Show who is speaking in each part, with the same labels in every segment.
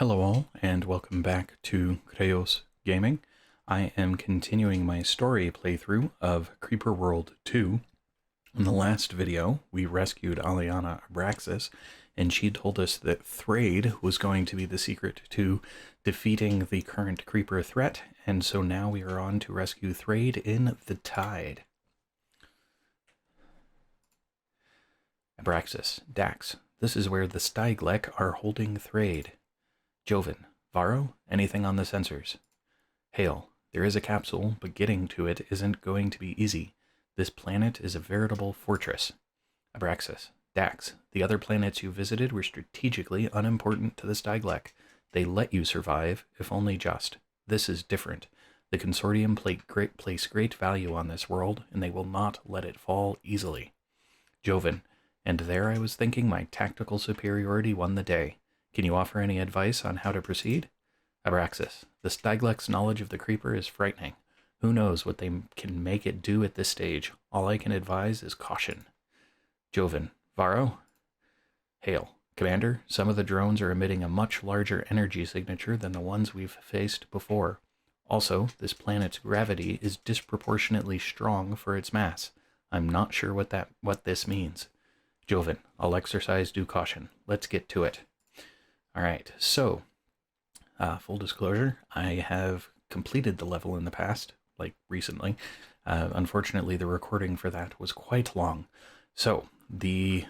Speaker 1: Hello all, and welcome back to Chreos Gaming. I am continuing my story playthrough of Creeper World 2. In the last video, we rescued Aliana Abraxas, and she told us that Thrade was going to be the secret to defeating the current Creeper threat, and so now we are on to rescue Thrade in TheTide. Abraxas, Dax, this is where the Styglek are holding Thrade. Joven, Varro, anything on the sensors? Hale, there is a capsule, but getting to it isn't going to be easy. This planet is a veritable fortress. Abraxas, Dax, the other planets you visited were strategically unimportant to the Styglek. They let you survive, if only just. This is different. The Consortium place great value on this world, and they will not let it fall easily. Joven, and there I was thinking my tactical superiority won the day. Can you offer any advice on how to proceed? Abraxas, the Styglek's knowledge of the Creeper is frightening. Who knows what they can make it do at this stage? All I can advise is caution. Joven, Varro? Hale, Commander, some of the drones are emitting a much larger energy signature than the ones we've faced before. Also, this planet's gravity is disproportionately strong for its mass. I'm not sure what this means. Joven, I'll exercise due caution. Let's get to it. Alright, so, full disclosure, I have completed the level in the past, like recently. Unfortunately, the recording for that was quite long. So, the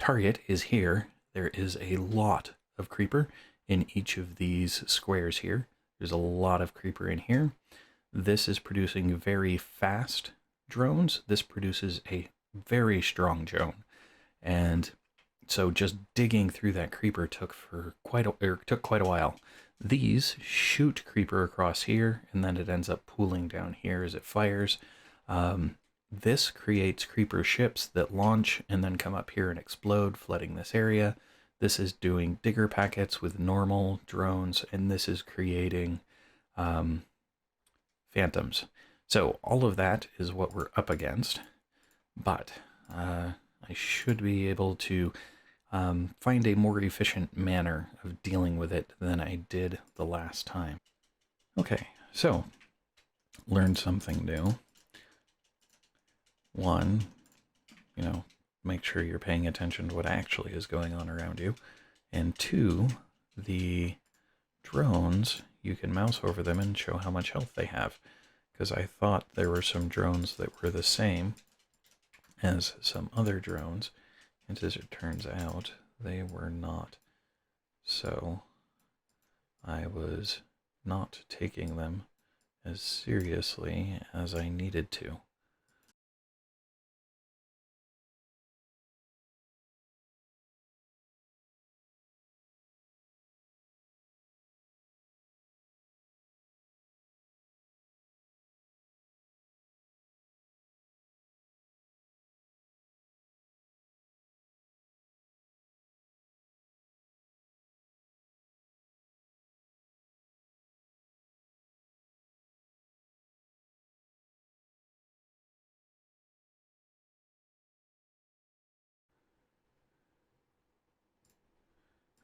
Speaker 1: target is here. There is a lot of creeper in each of these squares here. There's a lot of creeper in here. This is producing very fast drones. This produces a very strong drone. And so just digging through that creeper took quite a while. These shoot creeper across here, and then it ends up pooling down here as it fires. This creates creeper ships that launch and then come up here and explode, flooding this area. This is doing digger packets with normal drones, and this is creating phantoms. So all of that is what we're up against, but I should be able to find a more efficient manner of dealing with it than I did the last time. Okay, so learn something new. One, make sure you're paying attention to what actually is going on around you. And two, the drones, you can mouse over them and show how much health they have. Because I thought there were some drones that were the same as some other drones. And as it turns out, they were not. So I was not taking them as seriously as I needed to.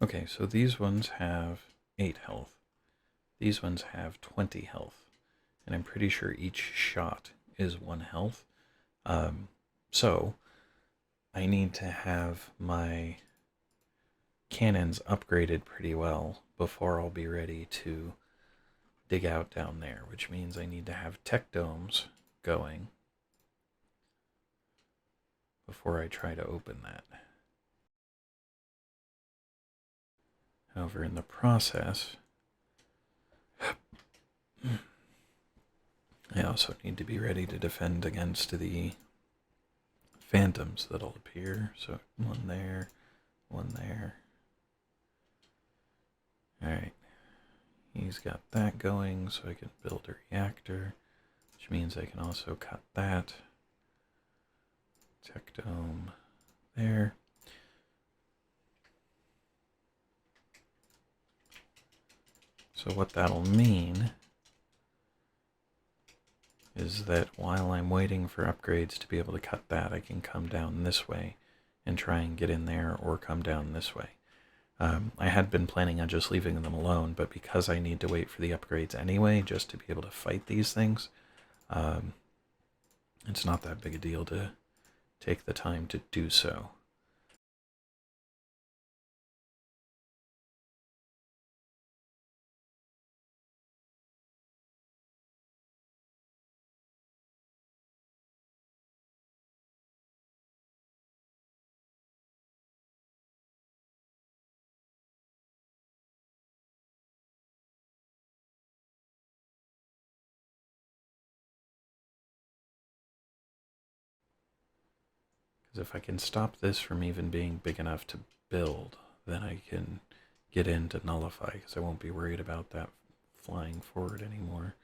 Speaker 1: Okay, so these ones have 8 health. These ones have 20 health. And I'm pretty sure each shot is 1 health. So I need to have my cannons upgraded pretty well before I'll be ready to dig out down there, which means I need to have tech domes going before I try to open that. However, in the process, I also need to be ready to defend against the phantoms that'll appear. So one there, one there. Alright, he's got that going, so I can build a reactor, which means I can also cut that. Tech dome there. So what that'll mean is that while I'm waiting for upgrades to be able to cut that, I can come down this way and try and get in there, or come down this way. I had been planning on just leaving them alone, but because I need to wait for the upgrades anyway, just to be able to fight these things, it's not that big a deal to take the time to do so. Because if I can stop this from even being big enough to build, then I can get into nullify, because I won't be worried about that flying forward anymore.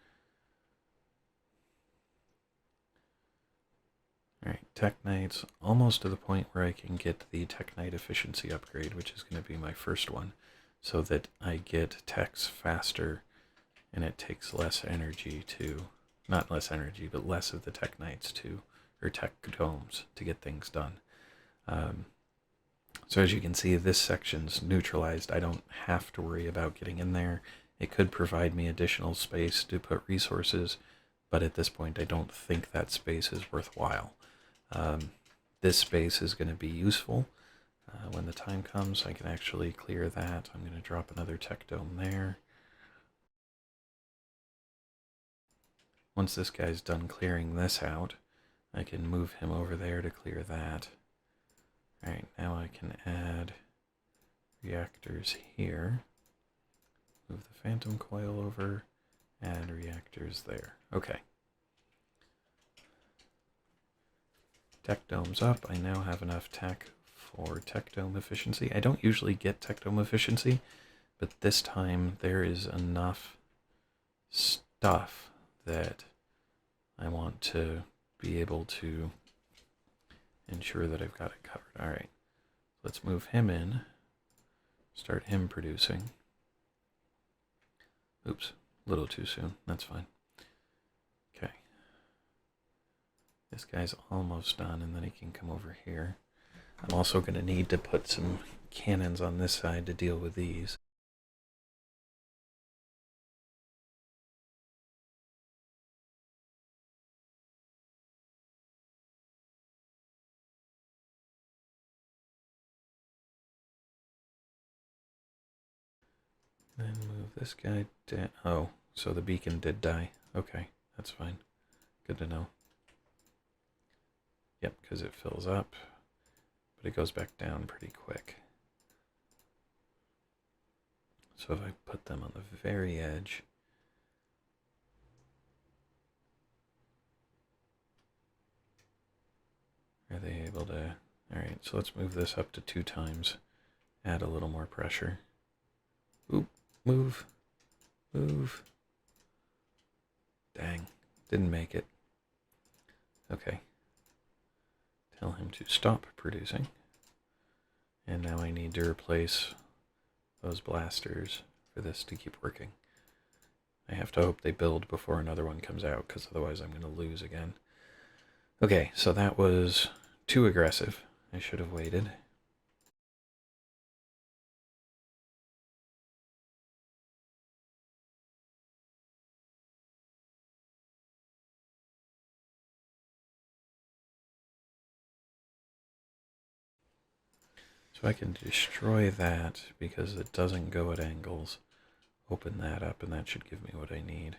Speaker 1: Alright, Tech Knights, almost to the point where I can get the Tech Knight efficiency upgrade, which is going to be my first one, so that I get techs faster and it takes less energy to, not less energy, but less of the Tech Knights to, or Tech Domes to get things done. So as you can see, this section's neutralized. I don't have to worry about getting in there. It could provide me additional space to put resources, but at this point I don't think that space is worthwhile. This space is going to be useful. When the time comes, I can actually clear that. I'm going to drop another tech dome there. Once this guy's done clearing this out, I can move him over there to clear that. Alright, now I can add reactors here. Move the phantom coil over, add reactors there. Okay. Tech dome's up. I now have enough tech for tech dome efficiency. I don't usually get tech dome efficiency, but this time there is enough stuff that I want to be able to ensure that I've got it covered. Alright, let's move him in, start him producing. Oops, a little too soon, that's fine. Okay. This guy's almost done, and then he can come over here. I'm also going to need to put some cannons on this side to deal with these. Then move this guy down. Oh, so the beacon did die. Okay, that's fine. Good to know. Yep, because it fills up, but it goes back down pretty quick. So if I put them on the very edge, are they able to... Alright, so let's move this up to 2 times. Add a little more pressure. Oop, move, move. Dang, didn't make it. Okay. Tell him to stop producing. And now I need to replace those blasters for this to keep working. I have to hope they build before another one comes out, because otherwise I'm going to lose again. Okay, so that was too aggressive. I should have waited. So I can destroy that because it doesn't go at angles. Open that up, and that should give me what I need.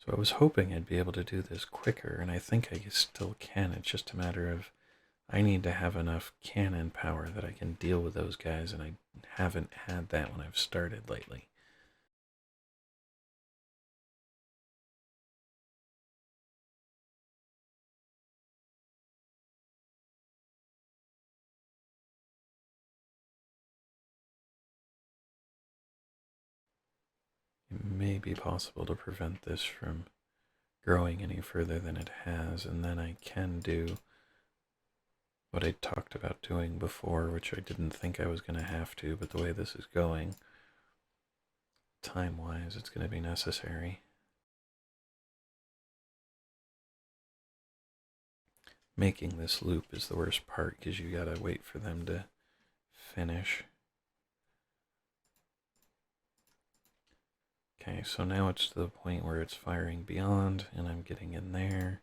Speaker 1: So I was hoping I'd be able to do this quicker, and I think I still can. It's just a matter of I need to have enough cannon power that I can deal with those guys, and I haven't had that when I've started lately. may be possible to prevent this from growing any further than it has, and then I can do what I talked about doing before, which I didn't think I was going to have to, but the way this is going, time-wise, it's going to be necessary. Making this loop is the worst part, because you gotta wait for them to finish. Okay, so now it's to the point where it's firing beyond, and I'm getting in there.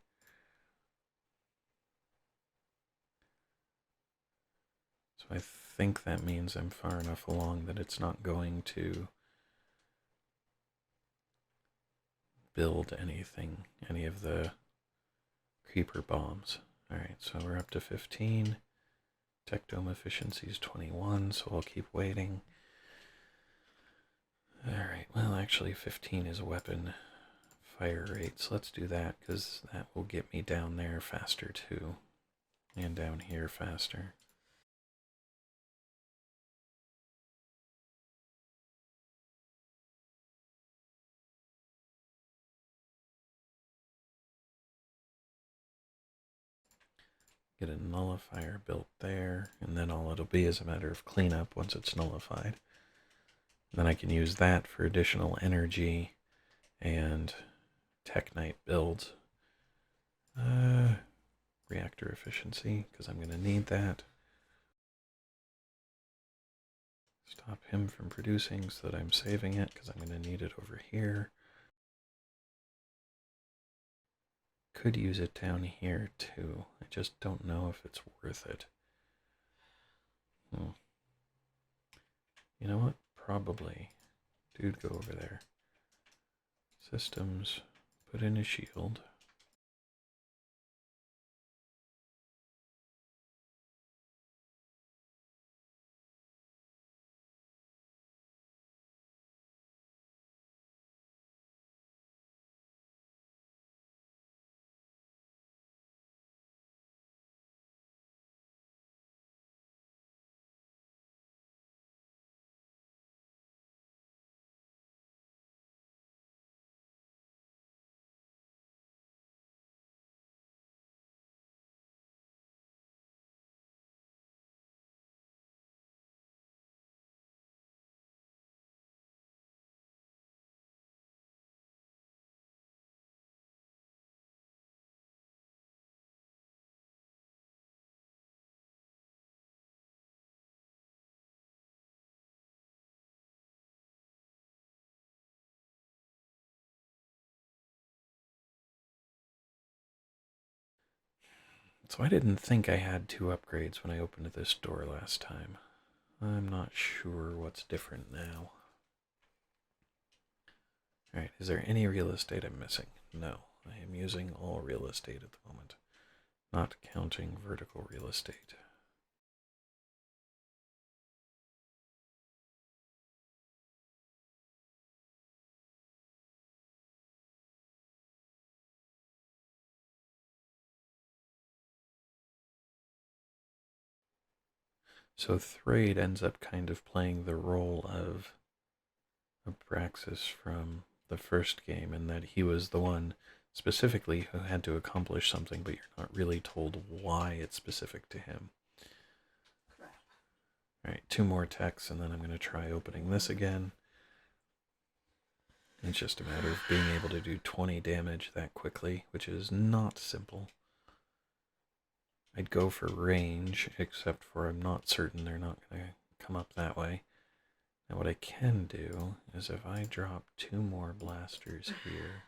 Speaker 1: So I think that means I'm far enough along that it's not going to build anything, any of the creeper bombs. Alright, so we're up to 15. Tech dome efficiency is 21, so I'll keep waiting. Alright, well actually 15 is weapon fire rate, so let's do that, because that will get me down there faster too. And down here faster. Get a nullifier built there, and then all it'll be is a matter of cleanup once it's nullified. Then I can use that for additional energy and Technite builds. Reactor efficiency, because I'm going to need that. Stop him from producing so that I'm saving it, because I'm going to need it over here. Could use it down here too. I just don't know if it's worth it. You know what? Probably. Dude, go over there. Systems. Put in a shield. So I didn't think I had 2 upgrades when I opened this door last time. I'm not sure what's different now. Alright, is there any real estate I'm missing? No, I am using all real estate at the moment, not counting vertical real estate. So Thrade ends up kind of playing the role of Abraxas from the first game, in that he was the one specifically who had to accomplish something, but you're not really told why it's specific to him. Alright, 2 more techs, and then I'm going to try opening this again. It's just a matter of being able to do 20 damage that quickly, which is not simple. I'd go for range, except for I'm not certain they're not going to come up that way. Now what I can do is if I drop 2 more blasters here,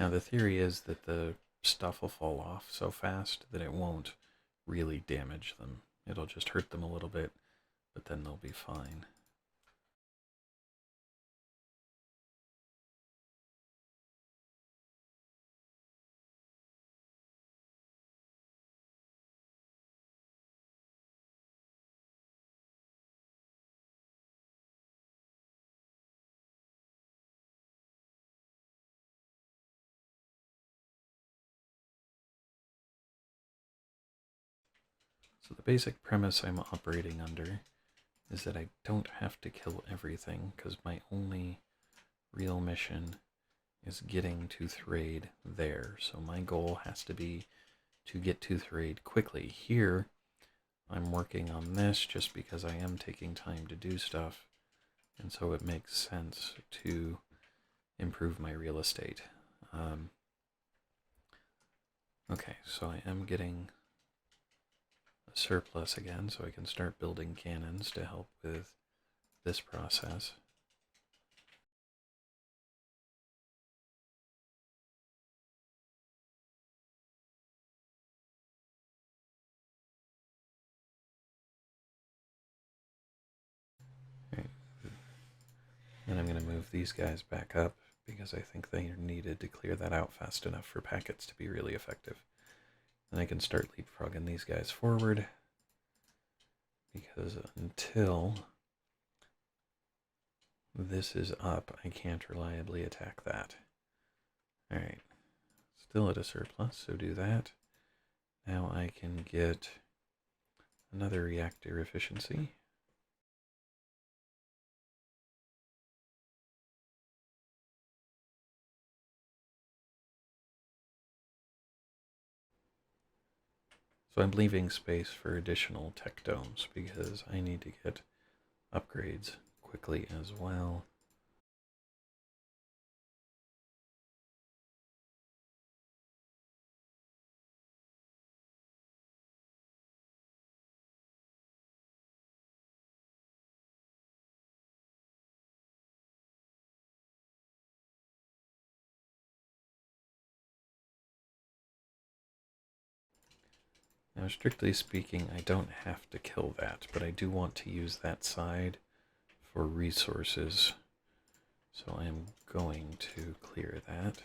Speaker 1: Now the theory is that the stuff will fall off so fast that it won't really damage them. It'll just hurt them a little bit, but then they'll be fine. So the basic premise I'm operating under is that I don't have to kill everything, because my only real mission is getting to Thrade there. So my goal has to be to get to Thrade quickly. Here, I'm working on this just because I am taking time to do stuff, and so it makes sense to improve my real estate. Okay, so I am getting a surplus again, so I can start building cannons to help with this process. Right. Then I'm going to move these guys back up because I think they are needed to clear that out fast enough for packets to be really effective. And I can start leapfrogging these guys forward, because until this is up, I can't reliably attack that. Alright, still at a surplus, so do that. Now I can get another reactor efficiency. So I'm leaving space for additional tech domes because I need to get upgrades quickly as well. Now, strictly speaking, I don't have to kill that, but I do want to use that side for resources. So I am going to clear that.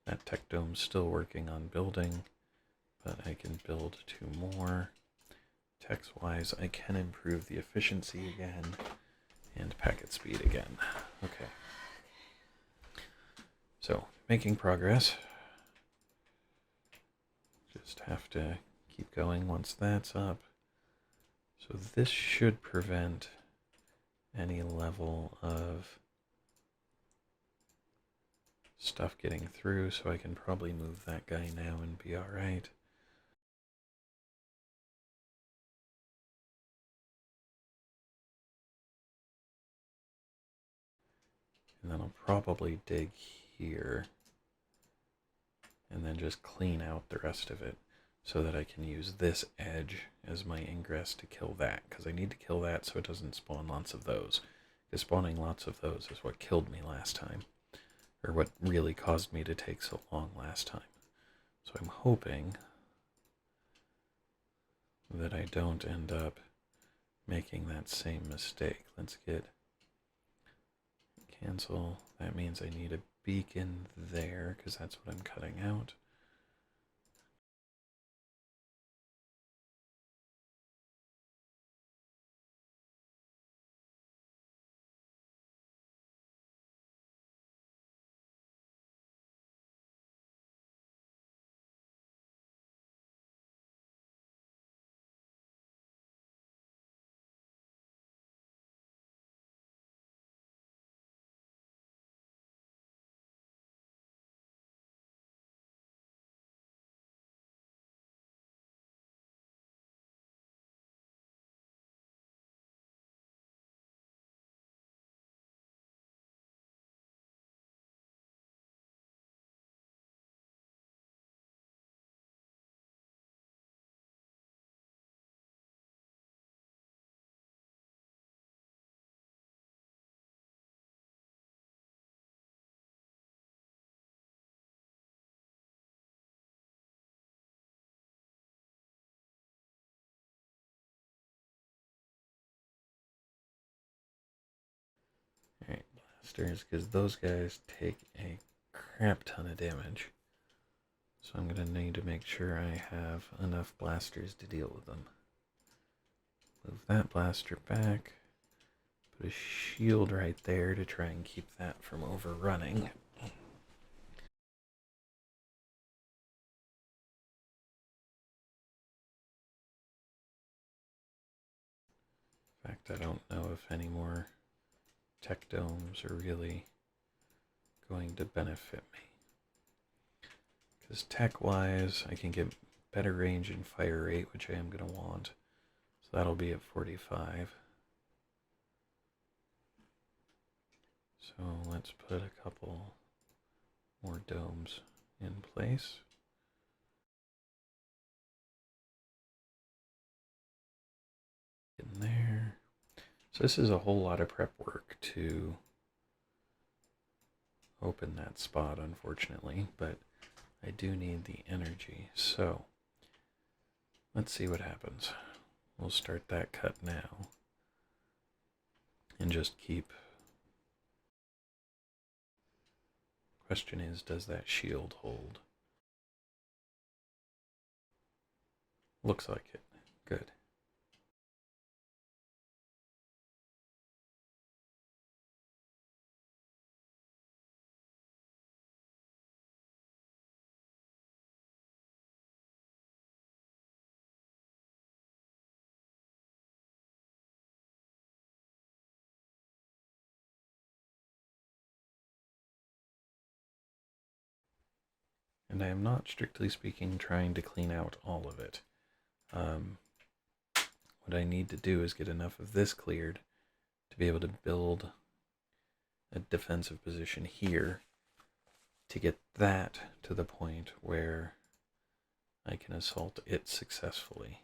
Speaker 1: That tech dome's still working on building, but I can build 2 more. Text-wise, I can improve the efficiency again and packet speed again. Okay. So, making progress. Just have to keep going once that's up. So this should prevent any level of stuff getting through, so I can probably move that guy now and be alright. And then I'll probably dig here and then just clean out the rest of it so that I can use this edge as my ingress to kill that, because I need to kill that so it doesn't spawn lots of those. Because spawning lots of those is what killed me last time, or what really caused me to take so long last time. So I'm hoping that I don't end up making that same mistake. Let's get cancel. That means I need a beacon there, because that's what I'm cutting out. blasters, because those guys take a crap ton of damage. So I'm going to need to make sure I have enough blasters to deal with them. Move that blaster back. Put a shield right there to try and keep that from overrunning. In fact, I don't know if any more tech domes are really going to benefit me. Because tech-wise, I can get better range and fire rate, which I am going to want. So that'll be at 45. So let's put a couple more domes in place. In there. So this is a whole lot of prep work to open that spot, unfortunately, but I do need the energy. So let's see what happens. We'll start that cut now and just keep. Question is, does that shield hold? Looks like it. Good. And I am not, strictly speaking, trying to clean out all of it. What I need to do is get enough of this cleared to be able to build a defensive position here to get that to the point where I can assault it successfully.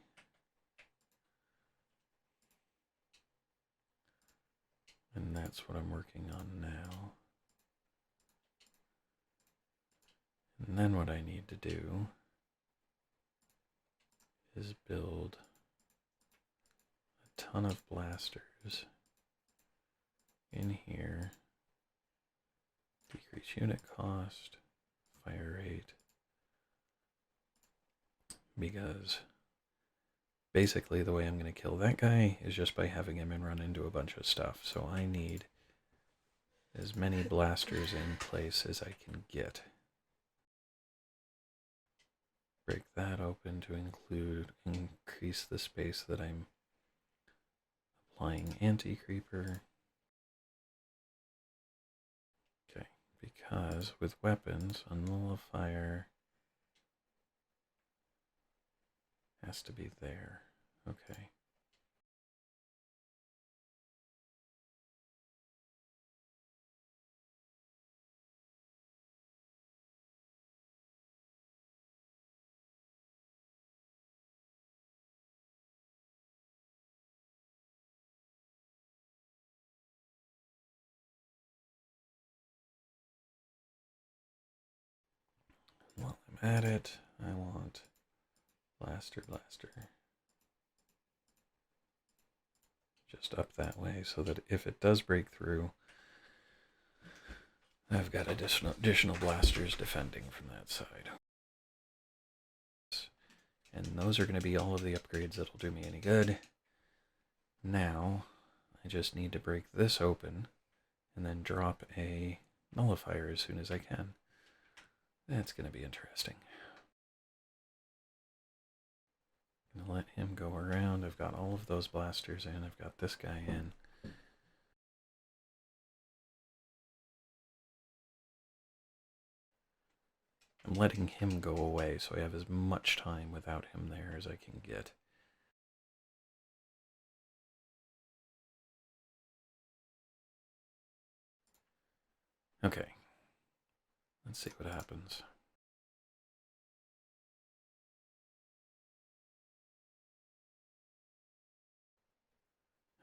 Speaker 1: And that's what I'm working on now. And then what I need to do is build a ton of blasters in here. Decrease unit cost, fire rate. Because basically the way I'm going to kill that guy is just by having him run into a bunch of stuff. So I need as many blasters in place as I can get. Break that open to increase the space that I'm applying anti-creeper. Okay, because with weapons, a nullifier has to be there. Okay. While I'm at it, I want blaster. Just up that way so that if it does break through, I've got additional blasters defending from that side. And those are going to be all of the upgrades that'll do me any good. Now, I just need to break this open and then drop a nullifier as soon as I can. That's going to be interesting. I'm going to let him go around. I've got all of those blasters in. I've got this guy in. I'm letting him go away so I have as much time without him there as I can get. Okay. Let's see what happens.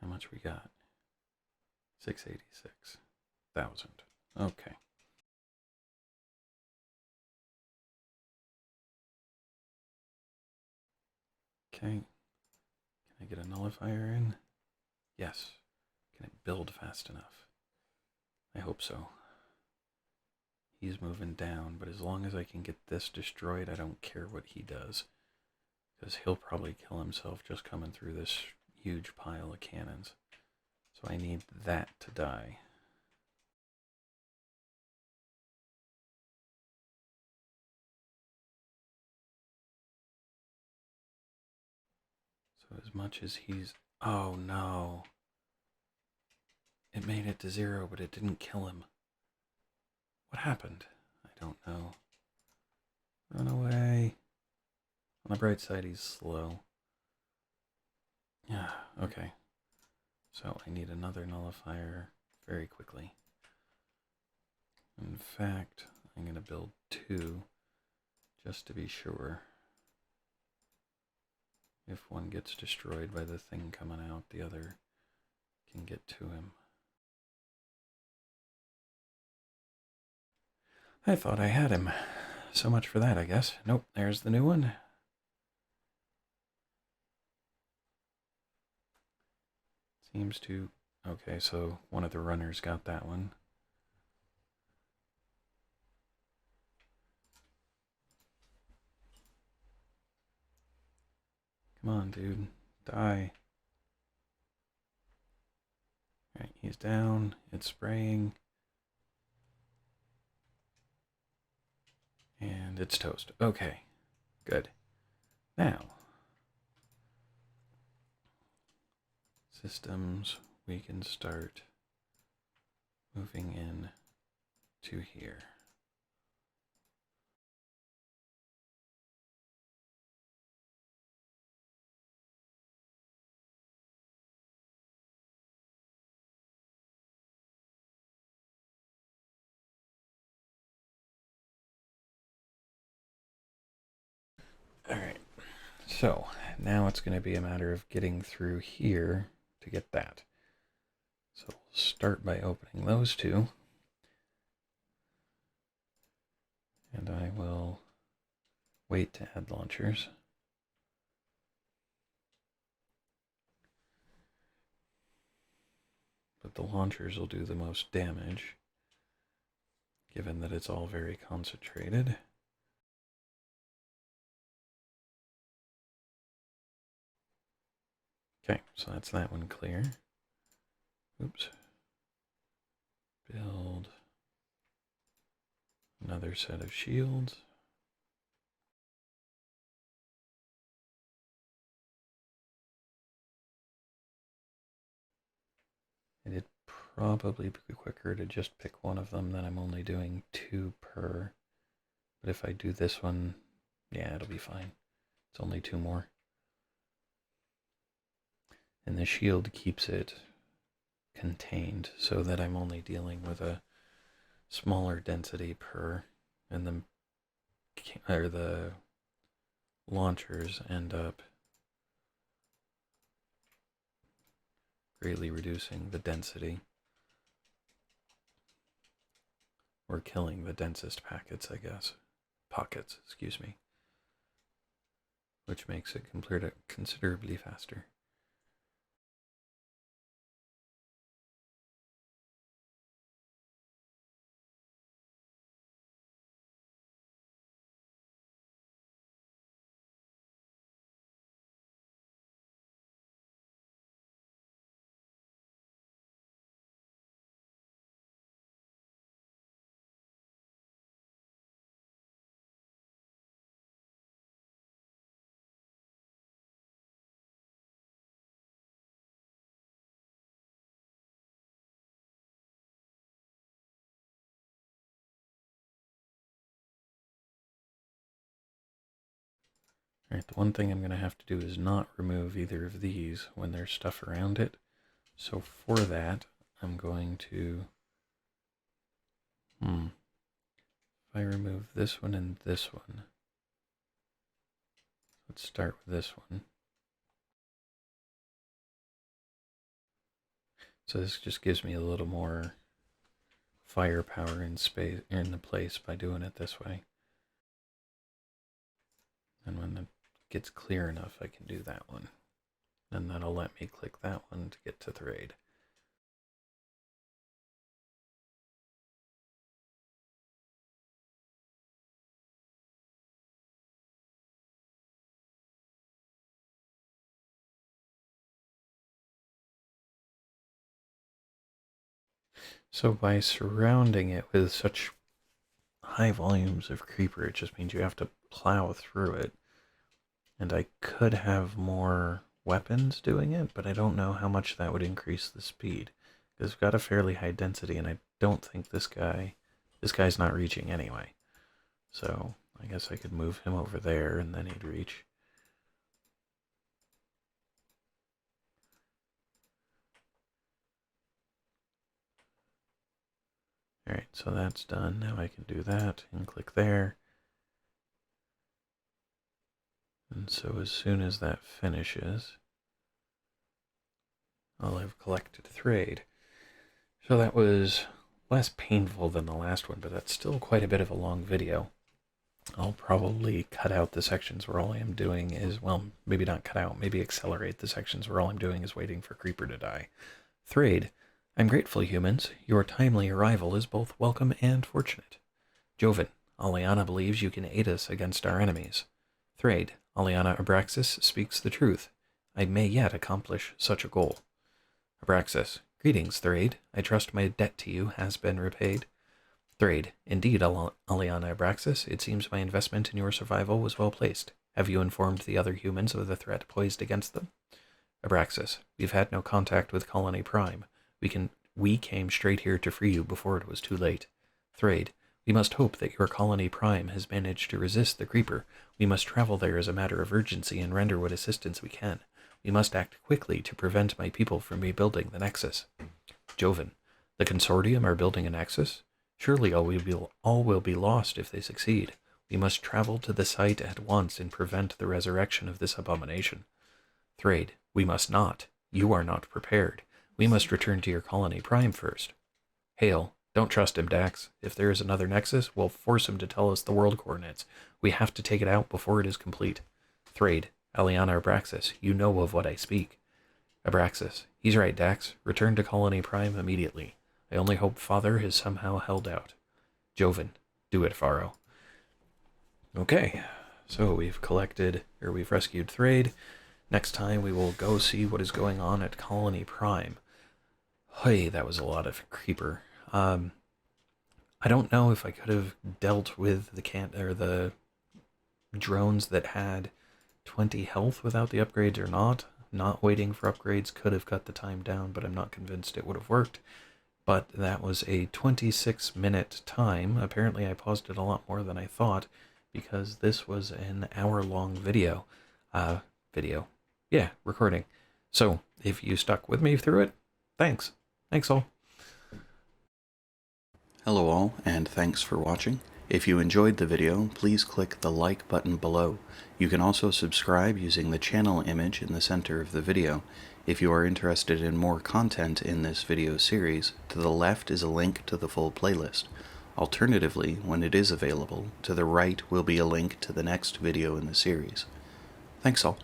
Speaker 1: How much we got? 686,000. Okay. Okay. Can I get a nullifier in? Yes. Can it build fast enough? I hope so. He's moving down, but as long as I can get this destroyed, I don't care what he does. Because he'll probably kill himself just coming through this huge pile of cannons. So I need that to die. So as much as he's... Oh no. It made it to 0, but it didn't kill him. What happened? I don't know. Run away. On the bright side, he's slow. Yeah, okay. So I need another nullifier very quickly. In fact, I'm going to build 2 just to be sure. If one gets destroyed by the thing coming out, the other can get to him. I thought I had him. So much for that, I guess. Nope, there's the new one. Seems to... Okay, so one of the runners got that one. Come on, dude. Die. Alright, he's down. It's spraying. And it's toast. Okay, good. Now, systems, we can start moving in to here. Alright, so now it's going to be a matter of getting through here to get that. So we'll start by opening those 2. And I will wait to add launchers. But the launchers will do the most damage, given that it's all very concentrated. Okay, so that's that one clear. Oops. Build another set of shields. It'd probably be quicker to just pick one of them, then I'm only doing 2 per. But if I do this one, yeah, it'll be fine. It's only 2 more. And the shield keeps it contained so that I'm only dealing with a smaller density per, and the launchers end up greatly reducing the density, or killing the densest pockets, excuse me, which makes it considerably faster. Alright, the one thing I'm going to have to do is not remove either of these when there's stuff around it. So for that, I'm going to... If I remove this one and this one... Let's start with this one. So this just gives me a little more firepower in space in the place by doing it this way. And when it gets clear enough, I can do that one. And that'll let me click that one to get to Thrade. So by surrounding it with such high volumes of creeper, it just means you have to plow through it. And I could have more weapons doing it, but I don't know how much that would increase the speed. Because we've got a fairly high density, and I don't think this guy's not reaching anyway. So I guess I could move him over there, and then he'd reach. Alright, so that's done. Now I can do that and click there. And so as soon as that finishes, I'll have collected Thrade. So that was less painful than the last one, but that's still quite a bit of a long video. I'll probably cut out the sections where all I am doing is, well, maybe not cut out, maybe accelerate the sections where all I'm doing is waiting for Creeper to die. Thrade, I'm grateful, humans. Your timely arrival is both welcome and fortunate. Joven, Aliana believes you can aid us against our enemies. Thrade, Aliana Abraxas speaks the truth. I may yet accomplish such a goal. Abraxas, greetings, Thrade. I trust my debt to you has been repaid. Thrade, indeed, Aliana Abraxas. It seems my investment in your survival was well placed. Have you informed the other humans of the threat poised against them? Abraxas, we've had no contact with Colony Prime. We came straight here to free you before it was too late. Thrade, we must hope that your Colony Prime has managed to resist the Creeper. We must travel there as a matter of urgency and render what assistance we can. We must act quickly to prevent my people from rebuilding the Nexus. Joven, the Consortium are building a Nexus? Surely all will be lost if they succeed. We must travel to the site at once and prevent the resurrection of this abomination. Thrade, we must not. You are not prepared. We must return to your Colony Prime first. Hale, don't trust him, Dax. If there is another Nexus, we'll force him to tell us the world coordinates. We have to take it out before it is complete. Thrade, Aliana Abraxas, you know of what I speak. Abraxas, he's right, Dax. Return to Colony Prime immediately. I only hope Father has somehow held out. Joven, do it, Faro. Okay, so we've rescued Thrade. Next time we will go see what is going on at Colony Prime. Hey, that was a lot of creeper. I don't know if I could have dealt with the drones that had 20 health without the upgrades or not. Not waiting for upgrades could have cut the time down, but I'm not convinced it would have worked. But that was a 26-minute time. Apparently I paused it a lot more than I thought, because this was an hour-long video. Recording. So, if you stuck with me through it, thanks. Thanks all.
Speaker 2: Hello all, and thanks for watching. If you enjoyed the video, please click the like button below. You can also subscribe using the channel image in the center of the video. If you are interested in more content in this video series, to the left is a link to the full playlist. Alternatively, when it is available, to the right will be a link to the next video in the series. Thanks all.